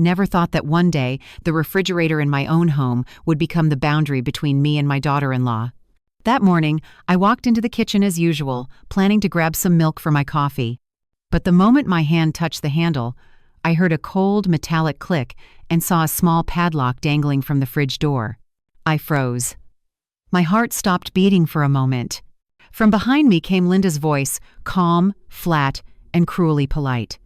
never thought that one day the refrigerator in my own home would become the boundary between me and my daughter-in-law. That morning, I walked into the kitchen as usual, planning to grab some milk for my coffee. But the moment my hand touched the handle, I heard a cold, metallic click and saw a small padlock dangling from the fridge door. I froze. My heart stopped beating for a moment. From behind me came Linda's voice, calm, flat, and cruelly polite.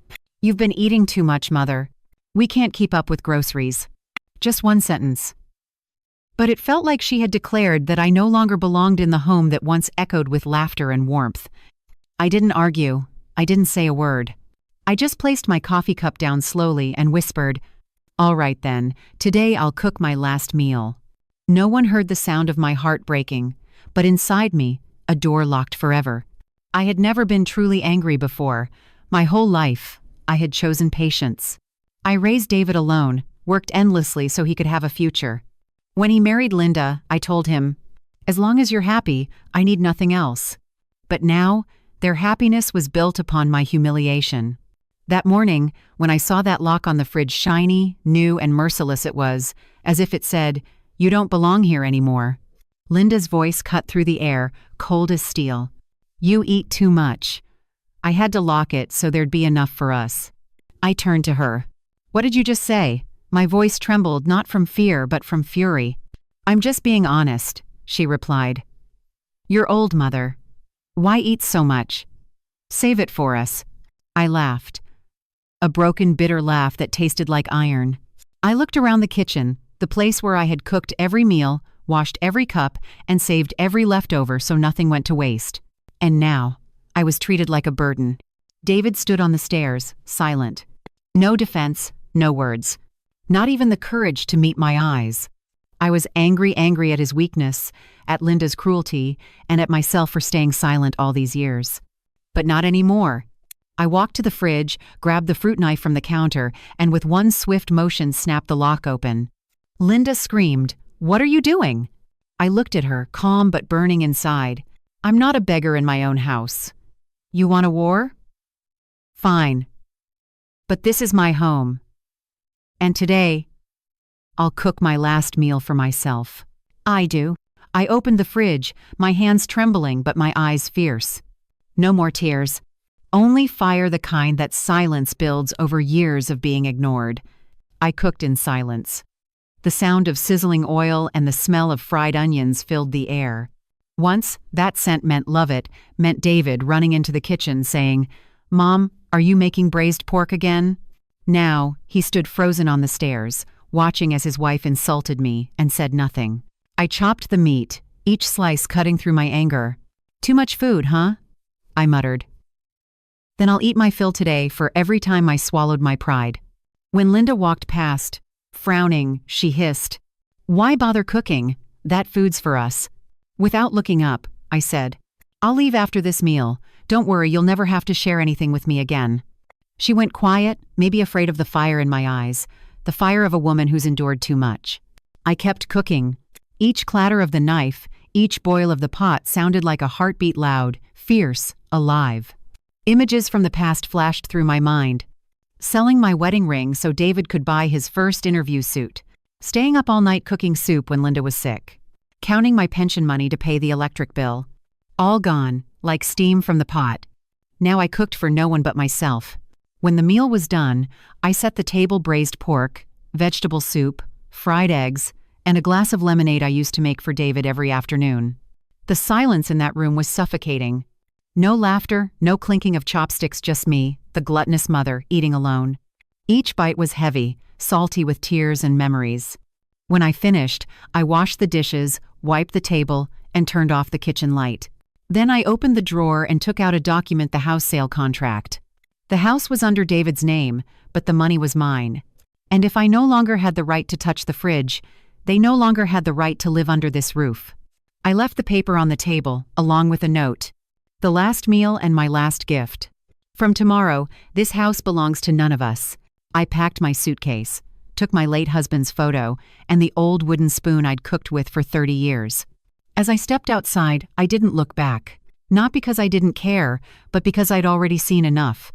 "You've been eating too much, Mother. We can't keep up with groceries." Just one sentence. But it felt like she had declared that I no longer belonged in the home that once echoed with laughter and warmth. I didn't argue. I didn't say a word. I just placed my coffee cup down slowly and whispered, "All right then, today I'll cook my last meal." No one heard the sound of my heart breaking, but inside me, a door locked forever. I had never been truly angry before. My whole life, I had chosen patience. I raised David alone, worked endlessly so he could have a future. When he married Linda, I told him, "As long as you're happy, I need nothing else." But now, their happiness was built upon my humiliation. That morning, when I saw that lock on the fridge, shiny, new, and merciless it was, as if it said, "You don't belong here anymore." Linda's voice cut through the air, cold as steel. "You eat too much." I had to lock it so there'd be enough for us. I turned to her. "What did you just say?" My voice trembled not from fear but from fury. "I'm just being honest," she replied. "You're old, Mother. Why eat so much? Save it for us." I laughed. A broken, bitter laugh that tasted like iron. I looked around the kitchen, the place where I had cooked every meal, washed every cup, and saved every leftover so nothing went to waste. And now, I was treated like a burden. David stood on the stairs, silent. No defense, no words. Not even the courage to meet my eyes. I was angry at his weakness, at Linda's cruelty, and at myself for staying silent all these years. But not anymore. I walked to the fridge, grabbed the fruit knife from the counter, and with one swift motion snapped the lock open. Linda screamed, "What are you doing?" I looked at her, calm but burning inside. "I'm not a beggar in my own house." "You want a war?" "Fine. But this is my home. And today, I'll cook my last meal for myself." I do. I opened the fridge, my hands trembling but my eyes fierce. No more tears. Only fire, the kind that silence builds over years of being ignored. I cooked in silence. The sound of sizzling oil and the smell of fried onions filled the air. Once, that scent meant Lovett, meant David running into the kitchen saying, "Mom, are you making braised pork again?" Now, he stood frozen on the stairs, watching as his wife insulted me and said nothing. I chopped the meat, each slice cutting through my anger. "Too much food, huh?" I muttered. "Then I'll eat my fill today for every time I swallowed my pride." When Linda walked past, frowning, she hissed, "Why bother cooking? That food's for us." Without looking up, I said, "I'll leave after this meal. Don't worry, you'll never have to share anything with me again." She went quiet, maybe afraid of the fire in my eyes, the fire of a woman who's endured too much. I kept cooking. Each clatter of the knife, each boil of the pot sounded like a heartbeat, loud, fierce, alive. Images from the past flashed through my mind. Selling my wedding ring so David could buy his first interview suit. Staying up all night cooking soup when Linda was sick. Counting my pension money to pay the electric bill. All gone, like steam from the pot. Now I cooked for no one but myself. When the meal was done, I set the table: braised pork, vegetable soup, fried eggs, and a glass of lemonade I used to make for David every afternoon. The silence in that room was suffocating. No laughter, no clinking of chopsticks, just me, the gluttonous mother, eating alone. Each bite was heavy, salty with tears and memories. When I finished, I washed the dishes, wiped the table, and turned off the kitchen light. Then I opened the drawer and took out a document: the house sale contract. The house was under David's name, but the money was mine. And if I no longer had the right to touch the fridge, they no longer had the right to live under this roof. I left the paper on the table, along with a note. The last meal and my last gift. From tomorrow, this house belongs to none of us. I packed my suitcase, took my late husband's photo, and the old wooden spoon I'd cooked with for 30 years. As I stepped outside, I didn't look back. Not because I didn't care, but because I'd already seen enough.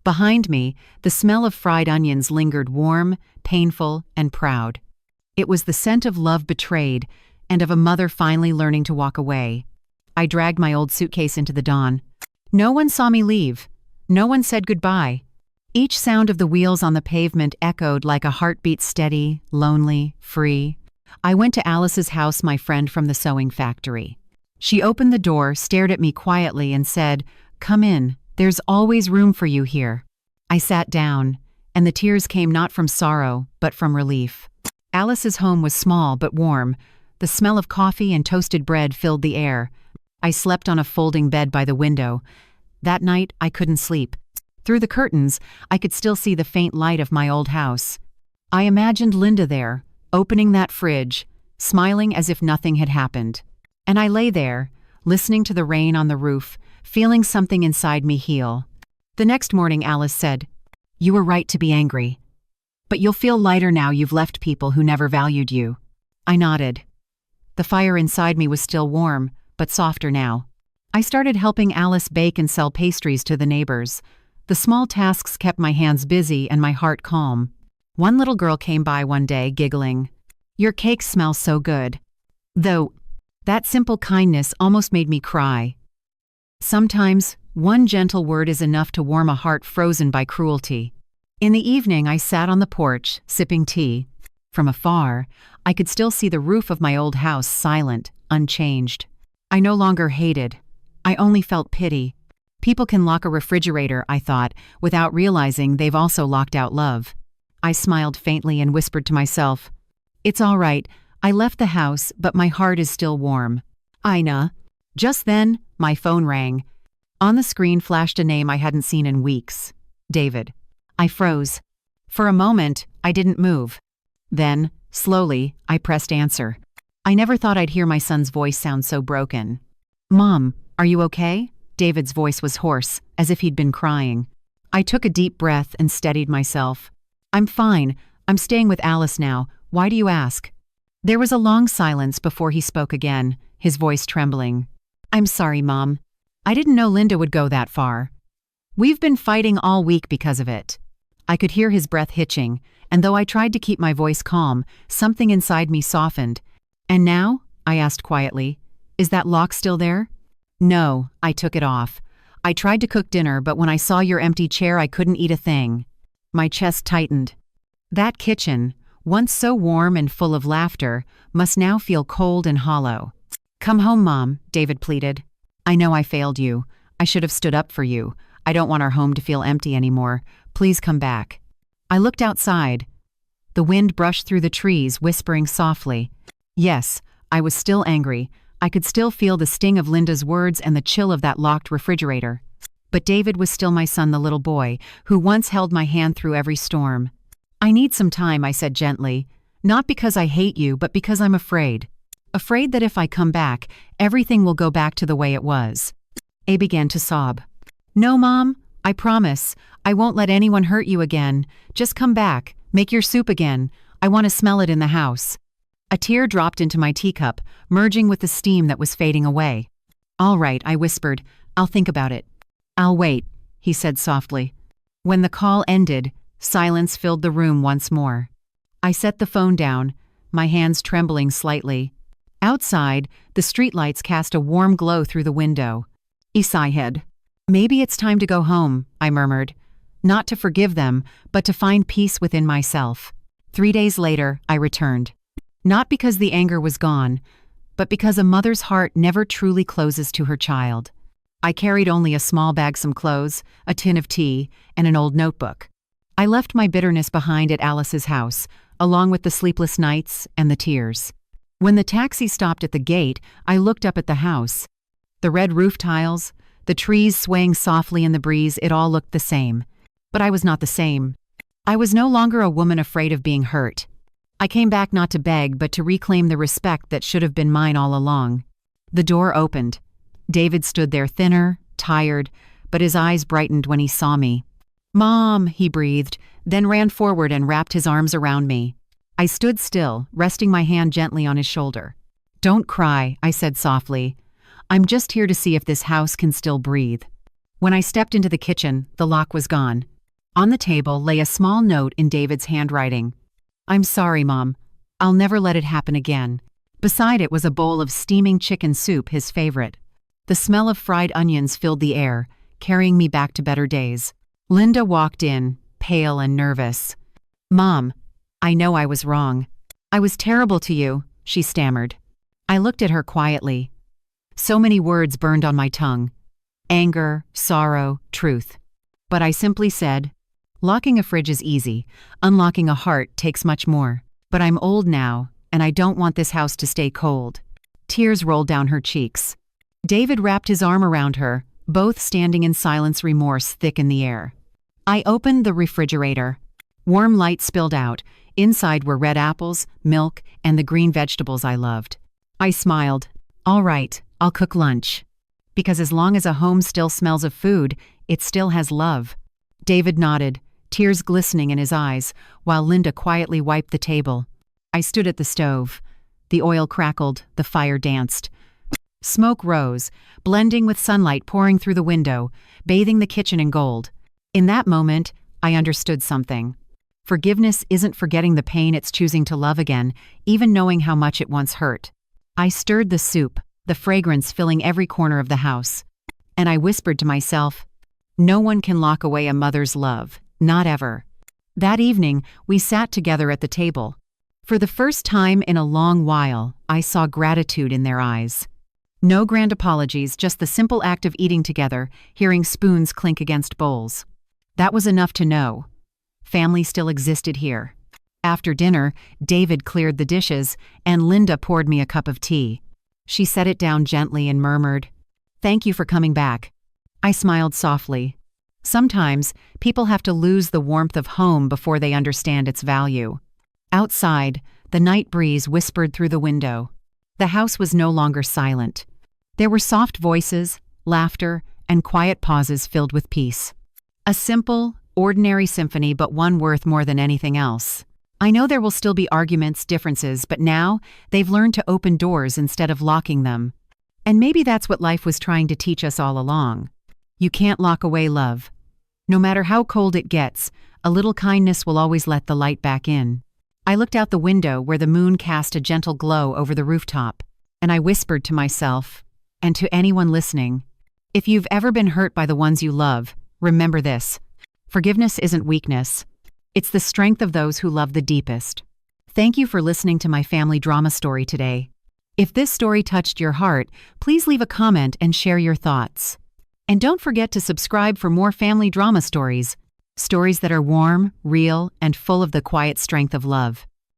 Behind me, the smell of fried onions lingered warm, painful, and proud. It was the scent of love betrayed and of a mother finally learning to walk away. I dragged my old suitcase into the dawn. No one saw me leave. No one said goodbye. Each sound of the wheels on the pavement echoed like a heartbeat, steady, lonely, free. I went to Alice's house, my friend from the sewing factory. She opened the door, stared at me quietly, and said, "Come in. There's always room for you here." I sat down, and the tears came not from sorrow, but from relief. Alice's home was small but warm. The smell of coffee and toasted bread filled the air. I slept on a folding bed by the window. That night, I couldn't sleep. Through the curtains, I could still see the faint light of my old house. I imagined Linda there, opening that fridge, smiling as if nothing had happened. And I lay there, listening to the rain on the roof, feeling something inside me heal. The next morning, Alice said, "You were right to be angry. But you'll feel lighter now you've left people who never valued you." I nodded. The fire inside me was still warm, but softer now. I started helping Alice bake and sell pastries to the neighbors. The small tasks kept my hands busy and my heart calm. One little girl came by one day, giggling. "Your cakes smell so good." Though, that simple kindness almost made me cry. Sometimes, one gentle word is enough to warm a heart frozen by cruelty. In the evening, I sat on the porch, sipping tea. From afar, I could still see the roof of my old house, silent, unchanged. I no longer hated. I only felt pity. People can lock a refrigerator, I thought, without realizing they've also locked out love. I smiled faintly and whispered to myself, "It's all right. I left the house, but my heart is still warm. Ina." Just then, my phone rang. On the screen flashed a name I hadn't seen in weeks. David. I froze. For a moment, I didn't move. Then, slowly, I pressed answer. I never thought I'd hear my son's voice sound so broken. "Mom, are you okay?" David's voice was hoarse, as if he'd been crying. I took a deep breath and steadied myself. "I'm fine. I'm staying with Alice now. Why do you ask?" There was a long silence before he spoke again, his voice trembling. "I'm sorry, Mom. I didn't know Linda would go that far. We've been fighting all week because of it." I could hear his breath hitching, and though I tried to keep my voice calm, something inside me softened. "And now?" I asked quietly. "Is that lock still there?" "No, I took it off. I tried to cook dinner, but when I saw your empty chair, I couldn't eat a thing." My chest tightened. That kitchen, once so warm and full of laughter, must now feel cold and hollow. "Come home, Mom," David pleaded. "I know I failed you. I should have stood up for you. I don't want our home to feel empty anymore. Please come back." I looked outside. The wind brushed through the trees, whispering softly. Yes, I was still angry. I could still feel the sting of Linda's words and the chill of that locked refrigerator. But David was still my son, the little boy, who once held my hand through every storm. "I need some time," I said gently. "Not because I hate you, but because I'm afraid. Afraid that if I come back, everything will go back to the way it was." A began to sob. "No, Mom, I promise. I won't let anyone hurt you again. Just come back. Make your soup again. I want to smell it in the house." A tear dropped into my teacup, merging with the steam that was fading away. "All right," I whispered. "I'll think about it." "I'll wait," he said softly. When the call ended, silence filled the room once more. I set the phone down, my hands trembling slightly. Outside, the streetlights cast a warm glow through the window. "Isaihed. Maybe it's time to go home," I murmured. Not to forgive them, but to find peace within myself. 3 days later, I returned. Not because the anger was gone, but because a mother's heart never truly closes to her child. I carried only a small bag, some clothes, a tin of tea, and an old notebook. I left my bitterness behind at Alice's house, along with the sleepless nights and the tears. When the taxi stopped at the gate, I looked up at the house. The red roof tiles, the trees swaying softly in the breeze, it all looked the same. But I was not the same. I was no longer a woman afraid of being hurt. I came back not to beg, but to reclaim the respect that should have been mine all along. The door opened. David stood there, thinner, tired, but his eyes brightened when he saw me. "Mom," he breathed, then ran forward and wrapped his arms around me. I stood still, resting my hand gently on his shoulder. "Don't cry," I said softly. "I'm just here to see if this house can still breathe." When I stepped into the kitchen, the lock was gone. On the table lay a small note in David's handwriting. "I'm sorry, Mom. I'll never let it happen again." Beside it was a bowl of steaming chicken soup, his favorite. The smell of fried onions filled the air, carrying me back to better days. Linda walked in, pale and nervous. "Mom, I know I was wrong. I was terrible to you," she stammered. I looked at her quietly. So many words burned on my tongue. Anger, sorrow, truth. But I simply said, "Locking a fridge is easy. Unlocking a heart takes much more. But I'm old now, and I don't want this house to stay cold." Tears rolled down her cheeks. David wrapped his arm around her, both standing in silence, remorse thick in the air. I opened the refrigerator. Warm light spilled out. Inside were red apples, milk, and the green vegetables I loved. I smiled. "All right, I'll cook lunch." Because as long as a home still smells of food, it still has love. David nodded, tears glistening in his eyes, while Linda quietly wiped the table. I stood at the stove. The oil crackled, the fire danced. Smoke rose, blending with sunlight pouring through the window, bathing the kitchen in gold. In that moment, I understood something. Forgiveness isn't forgetting the pain, it's choosing to love again, even knowing how much it once hurt. I stirred the soup, the fragrance filling every corner of the house. And I whispered to myself, "No one can lock away a mother's love, not ever." That evening, we sat together at the table. For the first time in a long while, I saw gratitude in their eyes. No grand apologies, just the simple act of eating together, hearing spoons clink against bowls. That was enough to know. Family still existed here. After dinner, David cleared the dishes, and Linda poured me a cup of tea. She set it down gently and murmured, "Thank you for coming back." I smiled softly. Sometimes, people have to lose the warmth of home before they understand its value. Outside, the night breeze whispered through the window. The house was no longer silent. There were soft voices, laughter, and quiet pauses filled with peace. A simple, ordinary symphony, but one worth more than anything else. I know there will still be arguments, differences, but now they've learned to open doors instead of locking them. And maybe that's what life was trying to teach us all along. You can't lock away love. No matter how cold it gets, a little kindness will always let the light back in. I looked out the window where the moon cast a gentle glow over the rooftop, and I whispered to myself, and to anyone listening, if you've ever been hurt by the ones you love, remember this. Forgiveness isn't weakness. It's the strength of those who love the deepest. Thank you for listening to my family drama story today. If this story touched your heart, please leave a comment and share your thoughts. And don't forget to subscribe for more family drama stories. Stories that are warm, real, and full of the quiet strength of love.